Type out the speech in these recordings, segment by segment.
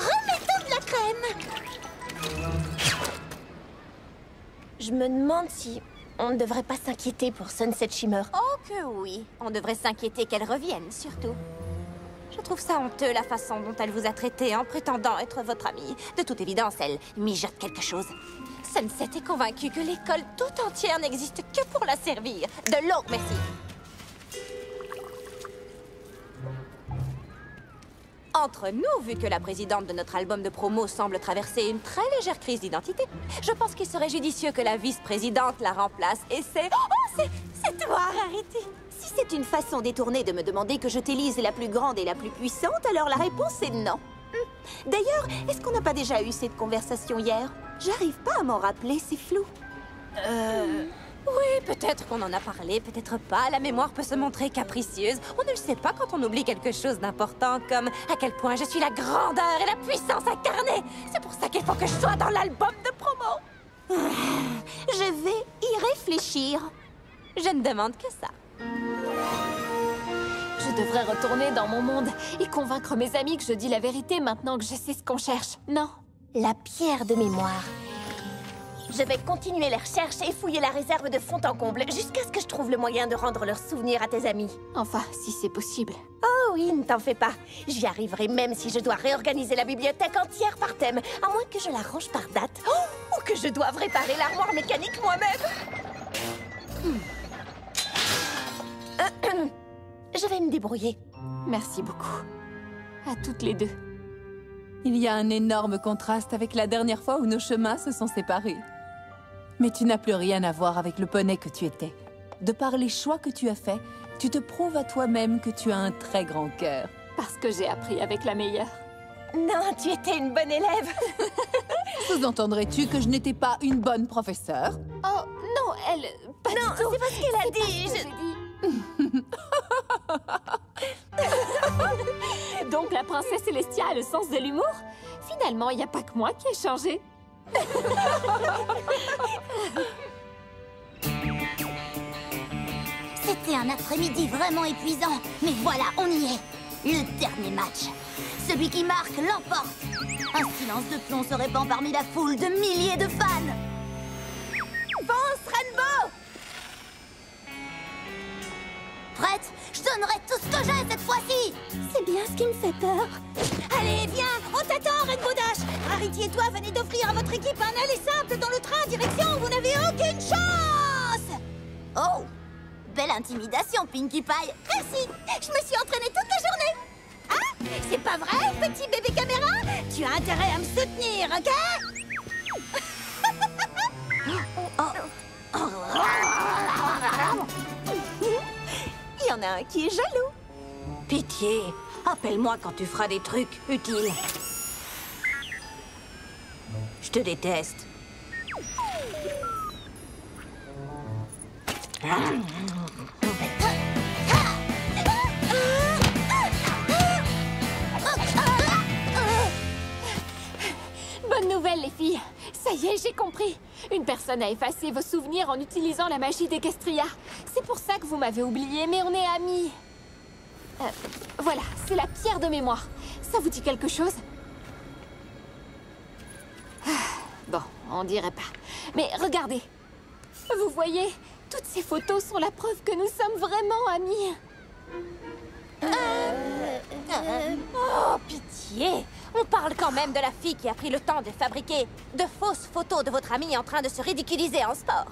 Remettons de la crème. Je me demande si on ne devrait pas s'inquiéter pour Sunset Shimmer. Oh que oui. On devrait s'inquiéter qu'elle revienne, surtout. Je trouve ça honteux, la façon dont elle vous a traité en prétendant être votre amie. De toute évidence, elle mijote quelque chose. Sunset est convaincue que l'école tout entière n'existe que pour la servir. De l'eau, merci. Entre nous, vu que la présidente de notre album de promo semble traverser une très légère crise d'identité, je pense qu'il serait judicieux que la vice-présidente la remplace. Et c'est... Oh, c'est toi, Rarity! Si c'est une façon détournée de me demander que je t'élise la plus grande et la plus puissante, alors la réponse est non. D'ailleurs, est-ce qu'on n'a pas déjà eu cette conversation hier? J'arrive pas à m'en rappeler, c'est flou. Oui, peut-être qu'on en a parlé, peut-être pas. La mémoire peut se montrer capricieuse. On ne le sait pas quand on oublie quelque chose d'important, comme à quel point je suis la grandeur et la puissance incarnée. C'est pour ça qu'il faut que je sois dans l'album de promo. Je vais y réfléchir. Je ne demande que ça. Je devrais retourner dans mon monde et convaincre mes amis que je dis la vérité maintenant que je sais ce qu'on cherche. Non? La pierre de mémoire. Je vais continuer les recherches et fouiller la réserve de fond en comble jusqu'à ce que je trouve le moyen de rendre leurs souvenirs à tes amis. Enfin, si c'est possible. Oh oui, ne t'en fais pas. J'y arriverai même si je dois réorganiser la bibliothèque entière par thème, à moins que je la range par date. Oh, ou que je doive réparer l'armoire mécanique moi-même. Je vais me débrouiller. Merci beaucoup. À toutes les deux. Il y a un énorme contraste avec la dernière fois où nos chemins se sont séparés. Mais tu n'as plus rien à voir avec le poney que tu étais. De par les choix que tu as faits, tu te prouves à toi-même que tu as un très grand cœur. Parce que j'ai appris avec la meilleure. Non, tu étais une bonne élève. Sous-entendrais-tu que je n'étais pas une bonne professeure? Oh, non, elle... Pas Non, du tout. c'est pas ce qu'elle a dit. Donc la princesse Célestia a le sens de l'humour? Finalement, il n'y a pas que moi qui ai changé. C'était un après-midi vraiment épuisant, mais voilà, on y est. Le dernier match. Celui qui marque l'emporte. Un silence de plomb se répand parmi la foule de milliers de fans. Pense, Rainbow! Prête? Je donnerai tout ce que j'ai cette fois-ci. C'est bien ce qui me fait peur. Allez, viens, on t'attend, Rainbow Dash. Rarity et toi venez d'offrir à votre équipe un aller simple dans le train direction où vous n'avez aucune chance. Oh, belle intimidation, Pinkie Pie. Merci, je me suis entraînée toute la journée. Ah, c'est pas vrai, petit bébé caméra? Tu as intérêt à me soutenir, ok? Il y en a un qui est jaloux. Pitié, appelle-moi quand tu feras des trucs utiles. Je te déteste. Bonne nouvelle, les filles. Ça y est, j'ai compris. Une personne a effacé vos souvenirs en utilisant la magie d'Equestria. C'est pour ça que vous m'avez oublié, mais on est amis. Voilà, c'est la pierre de mémoire. Ça vous dit quelque chose? Bon, on dirait pas. Mais regardez. Vous voyez, toutes ces photos sont la preuve que nous sommes vraiment amis. Oh, pitié! On parle quand même de la fille qui a pris le temps de fabriquer de fausses photos de votre amie en train de se ridiculiser en sport.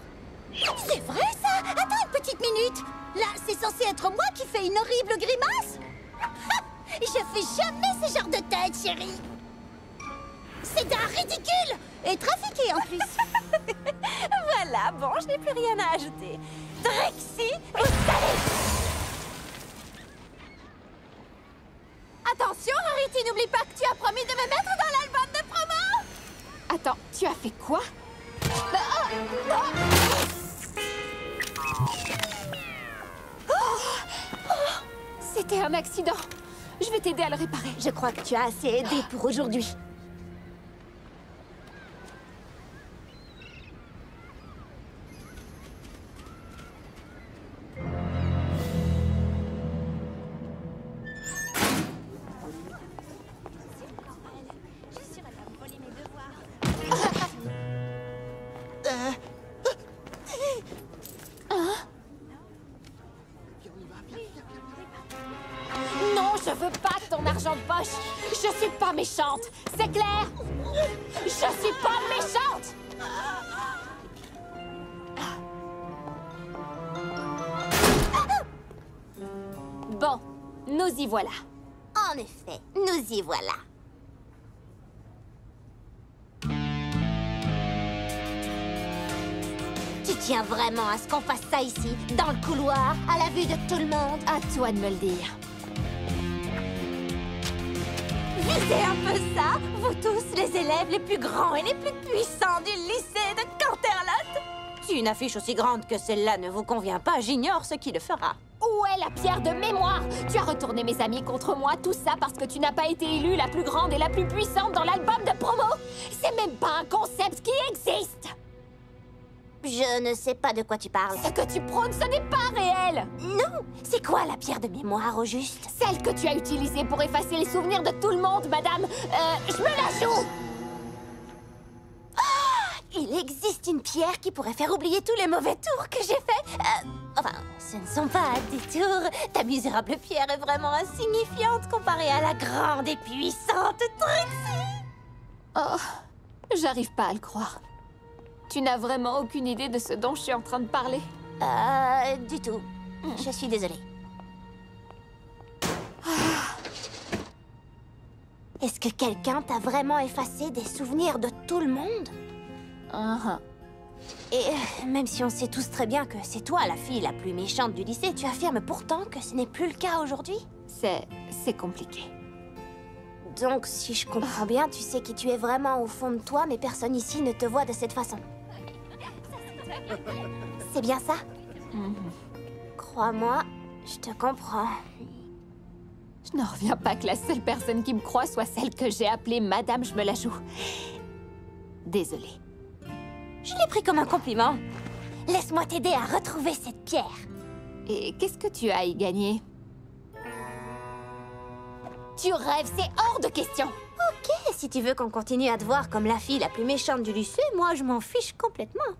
C'est vrai ça? Attends une petite minute. Là, c'est censé être moi qui fais une horrible grimace? Je fais jamais ce genre de tête, chérie. C'est un ridicule! Et trafiqué en plus. Voilà, bon, je n'ai plus rien à ajouter. Trixie, vous savez! Attention, Rarity, n'oublie pas que tu as promis de me mettre dans l'album de promo! Attends, tu as fait quoi? C'était un accident. Je vais t'aider à le réparer. Je crois que tu as assez aidé pour aujourd'hui. poche. Je suis pas méchante, c'est clair? Je suis pas méchante! Bon, nous y voilà. En effet, nous y voilà. Tu tiens vraiment à ce qu'on fasse ça ici, dans le couloir, à la vue de tout le monde? À toi de me le dire. Visez un peu ça, vous tous, les élèves les plus grands et les plus puissants du lycée de Canterlot. Si une affiche aussi grande que celle-là ne vous convient pas, j'ignore ce qui le fera. Où est la pierre de mémoire? Tu as retourné mes amis contre moi, tout ça parce que tu n'as pas été élue la plus grande et la plus puissante dans l'album de promo? C'est même pas un concept qui existe! Je ne sais pas de quoi tu parles. Ce que tu prônes, ce n'est pas réel! Non! C'est quoi la pierre de mémoire, au juste? Celle que tu as utilisée pour effacer les souvenirs de tout le monde, madame. Je me la joue! Il existe une pierre qui pourrait faire oublier tous les mauvais tours que j'ai faits. Enfin, ce ne sont pas des tours. Ta misérable pierre est vraiment insignifiante comparée à la grande et puissante Trixie. Oh, j'arrive pas à le croire. Tu n'as vraiment aucune idée de ce dont je suis en train de parler? Du tout. Je suis désolée. Est-ce que quelqu'un t'a vraiment effacé des souvenirs de tout le monde? Et même si on sait tous très bien que c'est toi la fille la plus méchante du lycée, tu affirmes pourtant que ce n'est plus le cas aujourd'hui? C'est compliqué. Donc, si je comprends bien, tu sais qui tu es vraiment au fond de toi, mais personne ici ne te voit de cette façon. C'est bien ça? Crois-moi, je te comprends. Je n'en reviens pas que la seule personne qui me croit soit celle que j'ai appelée Madame Je me la joue. Désolée. Je l'ai pris comme un compliment. Laisse-moi t'aider à retrouver cette pierre. Et qu'est-ce que tu as à y gagner? Tu rêves, c'est hors de question! Ok, si tu veux qu'on continue à te voir comme la fille la plus méchante du lycée, moi je m'en fiche complètement.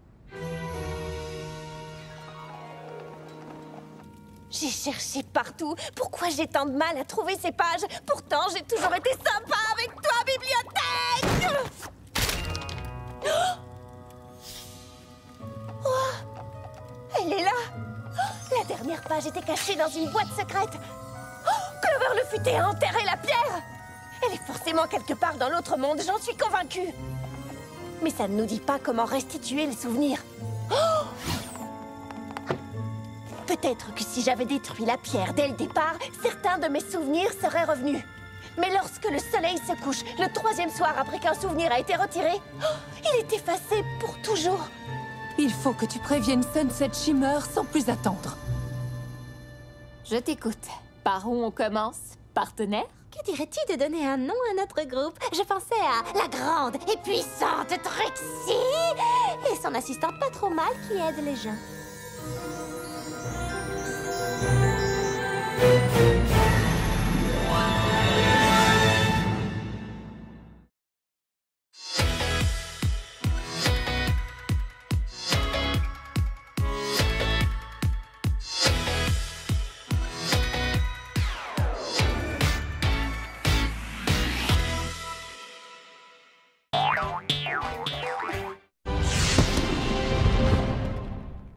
J'ai cherché partout. Pourquoi j'ai tant de mal à trouver ces pages? Pourtant, j'ai toujours été sympa avec toi, bibliothèque! Oh, elle est là! Oh, la dernière page était cachée dans une boîte secrète. Oh, Clover le futé a enterré la pierre! Elle est forcément quelque part dans l'autre monde, j'en suis convaincue. Mais ça ne nous dit pas comment restituer le souvenir. Oh! Peut-être que si j'avais détruit la pierre dès le départ, certains de mes souvenirs seraient revenus. Mais lorsque le soleil se couche, le 3e soir après qu'un souvenir a été retiré, il est effacé pour toujours. Il faut que tu préviennes Sunset Shimmer sans plus attendre. Je t'écoute. Par où on commence? Partenaire? Que dirais-tu de donner un nom à notre groupe? Je pensais à la grande et puissante Trixie et son assistante pas trop mal qui aide les gens.